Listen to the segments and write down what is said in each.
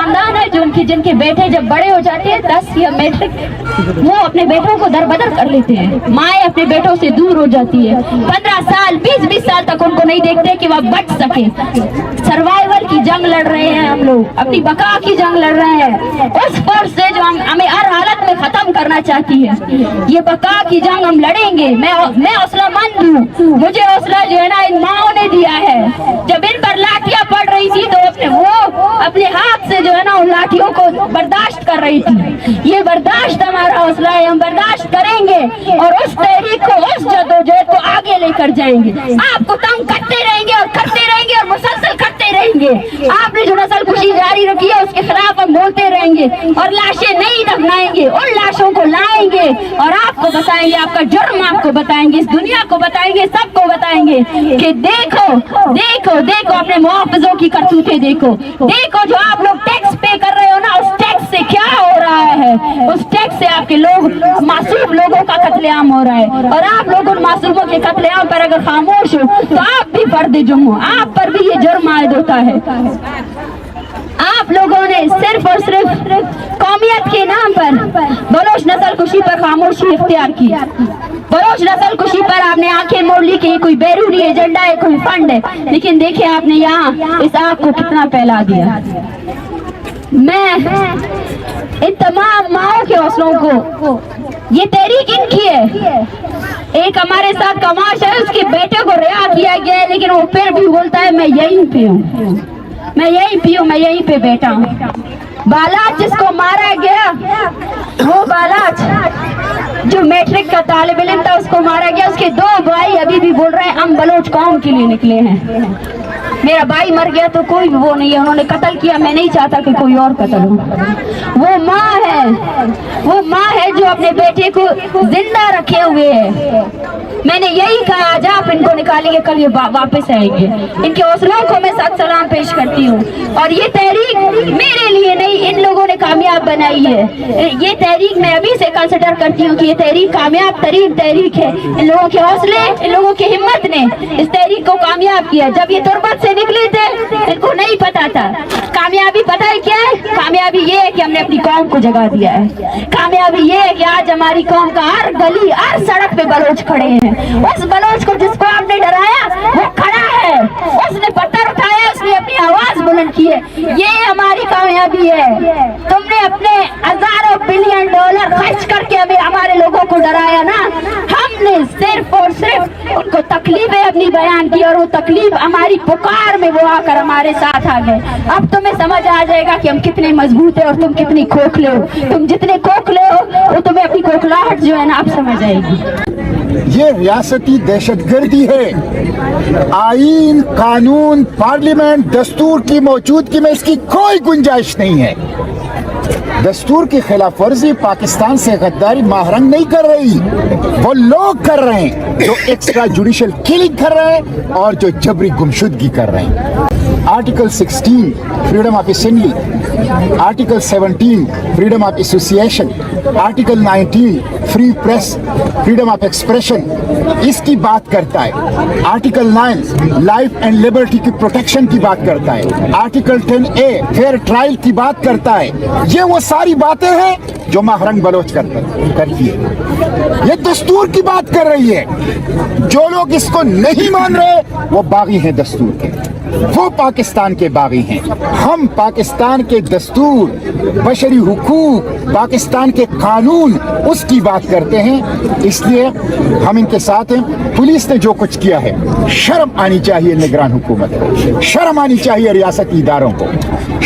खानदान है जो जिनके बेटे जब बड़े हो जाते हैं 10 या मैट्रिक, वो अपने बेटों को दरबदर कर लेते हैं। माएँ अपने बेटों से दूर हो जाती है। 15 साल 20-20 साल तक उनको नहीं देखते कि वह बच सके। सर्वाइवल की जंग लड़ रहे हैं हम लोग, अपनी बका की जंग लड़ रहे हैं। उस फोर्स से जो हमें हर हालत में खत्म करना चाहती है, ये बका की जंग हम लड़ेंगे। मैं हौसलामंद हूँ, मुझे हौसला जो है ना इन माओं ने दिया है। जब इन पर लाठियां पड़ रही थी तो अपने हाथ से जो है ना उन लाठियों को बर्दाश्त कर रही थी। ये बर्दाश्त हमारा हौसला है, हम बर्दाश्त करेंगे और उस तहरीक को, उस जदोजहद को आगे लेकर जाएंगे। आपको तंग करते रहेंगे और मुसलसल करते रहेंगे। आपने जो नस्ल कुशी जारी रखी है उसके खिलाफ हम बोलते रहेंगे और लाशें नहीं दफनाएंगे, उन लाशों को लाएंगे और आपको बताएंगे, आपका जुर्म आपको बताएंगे, इस दुनिया को बताएंगे, सबको बताएंगे कि देखो देखो देखो अपने मुआफ़िज़ों की करतूतें देखो, देखो जो आप लोग टैक्स पे कर रहे हो ना, उस टैक्स से क्या हो रहा है। उस टैक्स से आपके लोग, मासूम लोगों का कत्लेआम हो रहा है और आप लोग उन मासूमों के कत्लेआम पर अगर खामोश हो तो आप भी फर्द जुर्म हो, आप पर भी ये जुर्म आयद होता है। आप लोगों ने सिर्फ और सिर्फ कौमियत के नाम पर बलोच नस्ल कुशी पर खामोशी इख्तियार की। बलोच नस्ल कुशी पर आपने आंखें मोड़ ली कि कोई बैरूनी एजेंडा है, कोई फंड है, लेकिन देखिए आपने यहाँ इस आग को कितना फैला दिया। मैं इन तमाम माओं के हौसलों को, ये तहरीक इनकी है। एक हमारे साथ कमाश है, उसके बेटे को रिहा किया गया है, लेकिन वो फिर भी बोलता है मैं यहीं पे हूँ, मैं यहीं पे हूँ, मैं यहीं पे बैठा हूँ। बालाच जिसको मारा गया, वो बालाच जो मैट्रिक का तालिब इल्म था उसको मारा गया। उसके 2 भाई अभी भी बोल रहे हैं हम बलोच कौम के लिए निकले हैं। मेरा भाई मर गया तो कोई वो नहीं है, उन्होंने कत्ल किया, मैं नहीं चाहता कि कोई और कत्ल हो। वो माँ है जो अपने बेटे को जिंदा रखे हुए है। मैंने यही कहा आज आप इनको निकालेंगे, कल ये वापस आएंगे। इनके हौसलों को मैं सत सलाम पेश करती हूँ और ये तहरीक मेरे लिए नहीं, इन लोगों ने कामयाब बनाई है। ये तहरीक मैं अभी से कंसिडर करती हूँ कि ये तहरीक कामयाब तरीन तहरीक है। इन लोगों के हौसले, इन लोगों की हिम्मत ने इस तहरीक को कामयाब किया। जब ये तुरबत से निकले थे इनको नहीं पता था। कामयाबी पता है क्या है? कामयाबी ये है कि हमने अपनी कौम को जगा दिया है। कामयाबी ये है कि आज हमारी कौम का हर गली, हर सड़क पे बलोच खड़े हैं। उस बलोच को जिसको आपने डराया वो खड़ा है, उसने पत्थर उठाया, उसने अपनी आवाज बुलंद की है। ये हमारी कामयाबी है। तुमने अपने हजारों बिलियन डॉलर खर्च करके हमें, हमारे लोगों को डराया ना, हमने सिर्फ और सिर्फ उनको तकलीफें अपनी बयान की और वो तकलीफ हमारी पुकार में वो आकर हमारे साथ आ गए। अब तुम्हें समझ आ जाएगा कि हम कितने मजबूत है और तुम कितनी खोखले हो। तुम जितने खोखले हो वो तुम्हें अपनी खोखलाहट जो है ना आप समझ आएगी। ये रियासती दहशतगर्दी है। आईन, कानून, पार्लियामेंट, दस्तूर की मौजूदगी में इसकी कोई गुंजाइश नहीं है। दस्तूर की खिलाफ वर्जी पाकिस्तान से गद्दारी महरंग नहीं कर रही, वो लोग कर रहे हैं जो एक्स्ट्रा जुडिशियल किलिंग कर रहे हैं और जो जबरी गुमशुदगी कर रहे हैं। Article 16 freedom of assembly, article 17 freedom of association, article 19 free press, freedom of expression इसकी बात करता है। आर्टिकल 9 लाइफ एंड लिबर्टी की प्रोटेक्शन की बात करता है। आर्टिकल 10A फेयर ट्रायल की बात करता है। ये वो सारी बातें हैं जो महरंग बलोच करती है। ये दस्तूर की बात कर रही है। जो लोग इसको नहीं मान रहे वो बागी हैं दस्तूर के, वो पाकिस्तान के बागी हैं। हम पाकिस्तान के दस्तूर, बशरी हुकूक, पाकिस्तान के कानून उसकी बात करते हैं, इसलिए हम इनके साथ हैं। पुलिस ने जो कुछ किया है, शर्म आनी चाहिए निगरान हुकूमत को, शर्म आनी चाहिए रियासती इदारों को,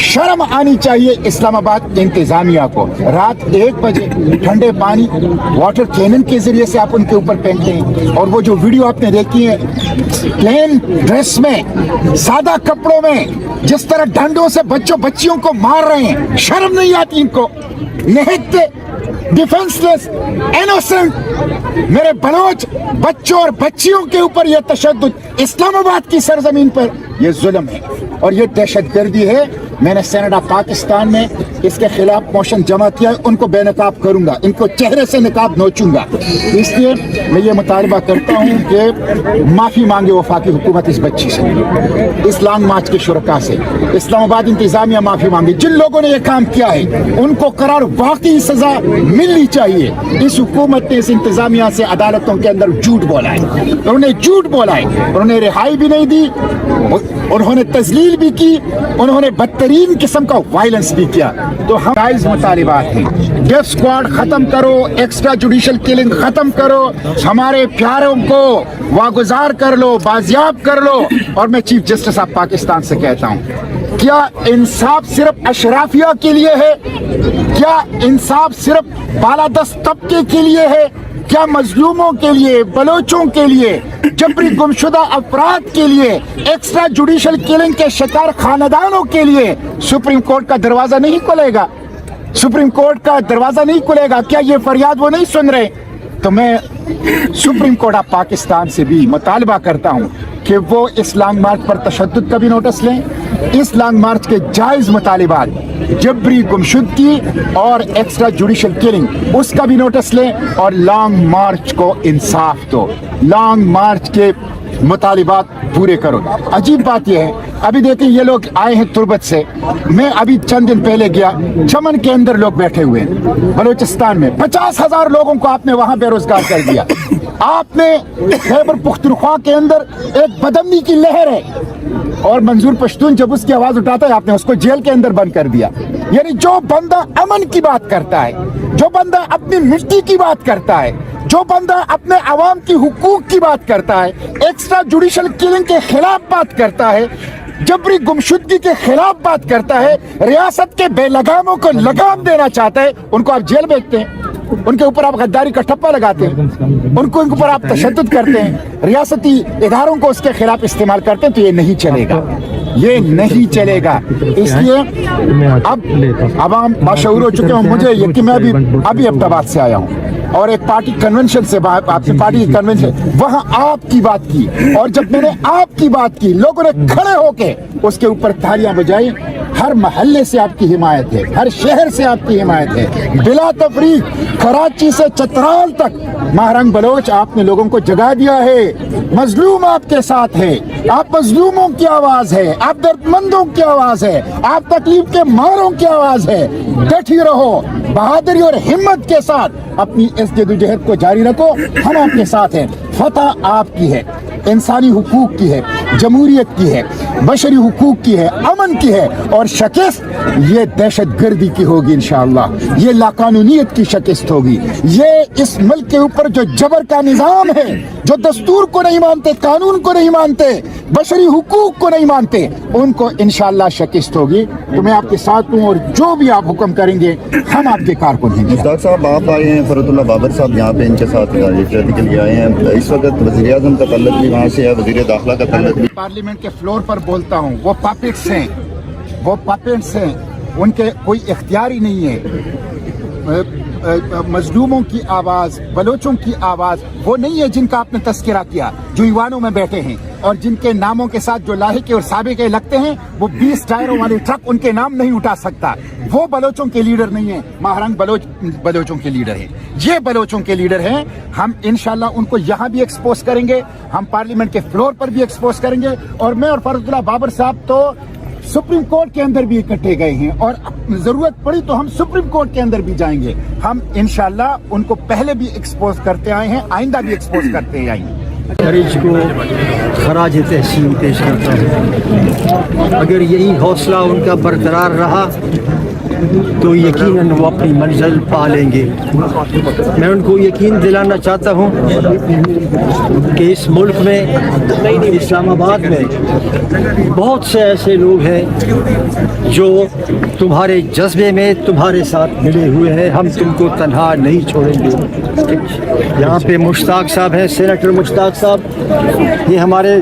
शर्म आनी चाहिए इस्लामाबाद इंतजामिया को। रात 1 बजे ठंडे पानी वाटर कैनन के जरिए से आप उनके ऊपर पहनते हैं। और वो जो वीडियो आपने देखी है प्लेन ड्रेस में, सादा कपड़ों में, जिस तरह डंडों से बच्चियों को मार रहे हैं, शर्म नहीं आती इनको? निहत्ते, डिफेंसलेस, इनोसेंट मेरे बलोच बच्चों और बच्चियों के ऊपर यह तशद्दुद इस्लामाबाद की सरजमीन पर यह जुल्म है और यह दहशतगर्दी है। मैंने सेनेट ऑफ पाकिस्तान में इसके खिलाफ मोशन जमा किया है, उनको बेनकाब करूंगा, इनको चेहरे से निकाब नोचूंगा। इसलिए मैं ये मुतालबा करता हूँ कि माफ़ी मांगे वफाकी हुकूमत इस बच्ची से, इस लॉन्ग मार्च के शुरका से, इस्लामाबाद इंतजामिया माफ़ी मांगे। जिन लोगों ने ये काम किया है उनको करार वाकई सजा मिलनी चाहिए। इस हुकूमत ने इस इंतजामिया से अदालतों के अंदर झूठ बोला है, उन्होंने झूठ बोला है, उन्होंने रिहाई भी नहीं दी, उन्होंने तजलील भी की, उन्होंने बदतरीन किस्म का वायलेंस भी किया। तो हम जायज मुतालिबात हैं, डेथ स्क्वाड खत्म करो, एक्स्ट्रा जुडिशल किलिंग खत्म करो, हमारे प्यारों को वागुजार कर लो, बाजियाब कर लो। और मैं चीफ जस्टिस ऑफ पाकिस्तान से कहता हूँ, क्या इंसाफ सिर्फ अशराफिया के लिए है? क्या इंसाफ सिर्फ बालादस्त तबके के लिए है? क्या मजलूमों के लिए, बलोचों के लिए, जबरी गुमशुदा अफराद के लिए, एक्स्ट्रा जुडिशल किलिंग के शिकार खानदानों के लिए सुप्रीम कोर्ट का दरवाजा नहीं खुलेगा? सुप्रीम कोर्ट का दरवाजा नहीं खुलेगा? क्या ये फरियाद वो नहीं सुन रहे? तो मैं सुप्रीम कोर्ट ऑफ पाकिस्तान से भी मुतालबा करता हूँ कि वो इस लॉन्ग मार्च पर तशद्दुद का भी नोटिस लें, इस लॉन्ग मार्च के जायज़ मुतालिबात, जबरी गुमशुदगी और एक्स्ट्रा जुडिशल किलिंग, उसका भी नोटिस लें और लॉन्ग मार्च को इंसाफ दो, लॉन्ग मार्च के मुतालिबात पूरे करो। अजीब बात यह है, अभी देखिए ये लोग आए हैं तुर्बत से, मैं अभी चंद दिन पहले गया, चमन के अंदर लोग बैठे हुए हैं बलूचिस्तान में, 50,000 लोगों को आपने वहां बेरोजगार कर दिया। आपने खैबर पुख्तनख्वा के अंदर एक बदअमनी की लहर है और मंजूर पश्तून जब उसकी आवाज उठाता है आपने उसको जेल के अंदर बंद कर दिया। यानी जो बंदा अमन की बात करता है, जो बंदा अपनी मिट्टी की बात करता है, जो बंदा अपने अवाम की हुकूक की बात करता है, एक्स्ट्रा जुडिशल किलिंग के खिलाफ बात करता है, जबरी गुमशुदगी के खिलाफ बात करता है, रियासत के बेलगामों को लगाम देना चाहता है, उनको आप जेल भेजते हैं, उनके ऊपर आप गद्दारी का ठप्पा लगाते हैं, उनके ऊपर आप तशद्दुद करते हैं, रियासती इदारों को उसके खिलाफ इस्तेमाल करते हैं। तो ये नहीं चलेगा, ये नहीं चलेगा। इसलिए अब आवाम बाशऊर हो चुके हैं। मुझे यकीन, मैं अभी अब्दाबाद से आया हूँ और एक पार्टी कन्वेंशन से, आपकी पार्टी की कन्वेंशन, वहां आपकी बात की, और जब मैंने आपकी बात की लोगों ने खड़े होके उसके ऊपर तालियां बजाई। हर महल्ले से आपकी हिमायत है, हर शहर से आपकी हिमायत है, बिला तफरीक कराची से चतराल तक महरंग बलोच आपने लोगों को जगा दिया है। मजलूम आपके साथ है, आप मजलूमों की आवाज है, आप दर्दमंदों की आवाज है, आप तकलीफ के मारों की आवाज है। डटी रहो, बहादुरी और हिम्मत के साथ अपनी इस जदोजहद को जारी रखो, हम आपके साथ हैं। फतह आपकी है, इंसानी हुकूक की है, जमहूरियत की है, बशरी हुकूक की है, अमन की है, और शिकस्त ये दहशत गर्दी की होगी इंशाअल्लाह, ये लाकानूनियत की शिकस्त होगी। ये इस मुल्क के ऊपर जो जबर का निज़ाम है, जो दस्तूर को नहीं मानते, कानून को नहीं मानते, बशरी हुकूक को नहीं मानते, उनको इंशाअल्लाह शिकस्त होगी। तो मैं आपके साथ हूँ और जो भी आप हुक्म करेंगे हम आपके कारकुन हैं। मुश्ताक साहब आप आए हैं, फरतुल्लाह बाबर साहब यहाँ पे इनके साथ इफ्तारी के लिए आए हैं। इस वक्त वज़ीर आज़म का तल्लुक भी वहाँ से है, वज़ीर दाखिला का तल्लुक भी। पार्लियामेंट के फ्लोर पर बोलता हूँ, वो पपेट्स हैं, वो पपेट्स हैं, उनके कोई इख्तियार ही नहीं है। मजलूमों की आवाज़, बलोचों की आवाज़ वो नहीं है जिनका आपने तस्करा किया, जो ईवानों में बैठे हैं और जिनके नामों के साथ जो लाहिके और साबिके लगते हैं, वो 20 टायरों वाले ट्रक उनके नाम नहीं उठा सकता। वो बलोचों के लीडर नहीं है, महरंग बलोचों के लीडर हैं, ये बलोचों के लीडर हैं। हम इंशाल्लाह उनको यहाँ भी एक्सपोज करेंगे, हम पार्लियामेंट के फ्लोर पर भी एक्सपोज करेंगे, और मैं और फरतुल्लाह बाबर साहब तो सुप्रीम कोर्ट के अंदर भी इकट्ठे गए हैं और जरूरत पड़ी तो हम सुप्रीम कोर्ट के अंदर भी जाएंगे। हम इंशाल्लाह उनको पहले भी एक्सपोज करते आए हैं, आइंदा भी एक्सपोज करते आएंगे। खरीज को खराज तहसीन पेश करता हूँ। अगर यही हौसला उनका बरकरार रहा तो यकीनन वो अपनी मंजिल पा लेंगे। मैं उनको यकीन दिलाना चाहता हूँ कि इस मुल्क में, इस्लामाबाद में बहुत से ऐसे लोग हैं जो तुम्हारे जज्बे में तुम्हारे साथ मिले हुए हैं। हम तुमको तन्हा नहीं छोड़ेंगे। यहाँ पे मुश्ताक साहब हैं, सेनेटर मुश्ताक साहब, ये हमारे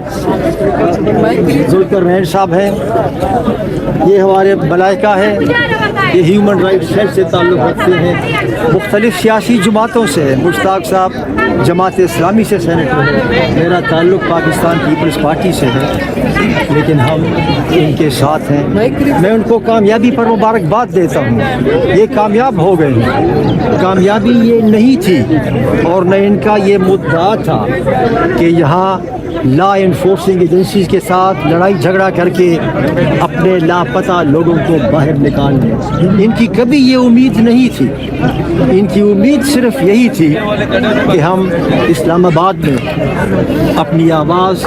जुल्करनैन साहब हैं, ये हमारे मलाइका है, ये ह्यूमन राइट्स सेल से ताल्लुक़ रखते हैं, मुख्तलिफ़ सियासी जमातों से है। मुश्ताक साहब जमात इस्लामी से सेनेटर है, मेरा ताल्लुक़ पाकिस्तान पीपल्स पार्टी से है, लेकिन हम इनके साथ हैं। मैं उनको कामयाबी पर मुबारकबाद देता हूँ, ये कामयाब हो गए हैं। कामयाबी ये नहीं थी और न इनका ये मुद्दा था कि यहाँ लॉ इन्फोर्सिंग एजेंसीज के साथ लड़ाई झगड़ा करके अपने लापता लोगों को बाहर निकालने। इनकी कभी ये उम्मीद नहीं थी। इनकी उम्मीद सिर्फ यही थी कि हम इस्लामाबाद में अपनी आवाज़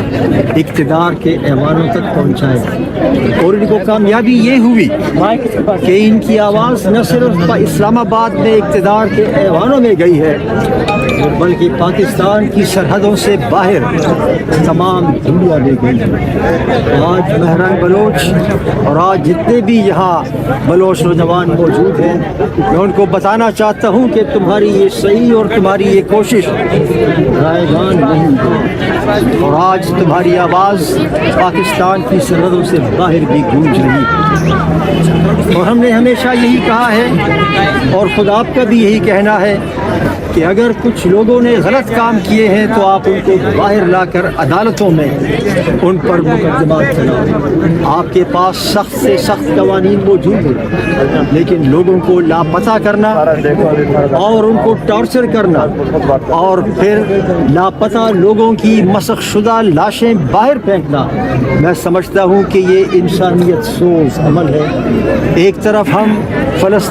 इक़्तिदार के ऐवानों तक पहुँचाएं, और इनको कामयाबी ये हुई कि इनकी आवाज़ न सिर्फ इस्लामाबाद में इक़्तिदार के ऐवानों में गई है, बल्कि पाकिस्तान की सरहदों से बाहर तमाम दुनिया में गई है। आज महरंग बलोच और आज जितने भी यहाँ बलोच नौजवान मौजूद हैं, मैं उनको बताना चाहता हूँ कि तुम्हारी ये सही और तुम्हारी ये कोशिश रायगान नहीं है, और आज तुम्हारी आवाज़ पाकिस्तान की सरहदों से बाहर भी गूंज रही है। और हमने हमेशा यही कहा है और खुद आपका भी यही कहना है कि अगर कुछ लोगों ने गलत काम किए हैं तो आप उनको बाहर लाकर अदालतों में उन पर मुकदमा चलाएं। आपके पास सख्त से सख्त कवानीन मौजूद हैं, लेकिन लोगों को लापता करना और उनको टॉर्चर करना और फिर लापता लोगों की मसख शुदा लाशें बाहर फेंकना, मैं समझता हूँ कि ये इंसानियत सोज अमल है। एक तरफ हम फ़लस्तीन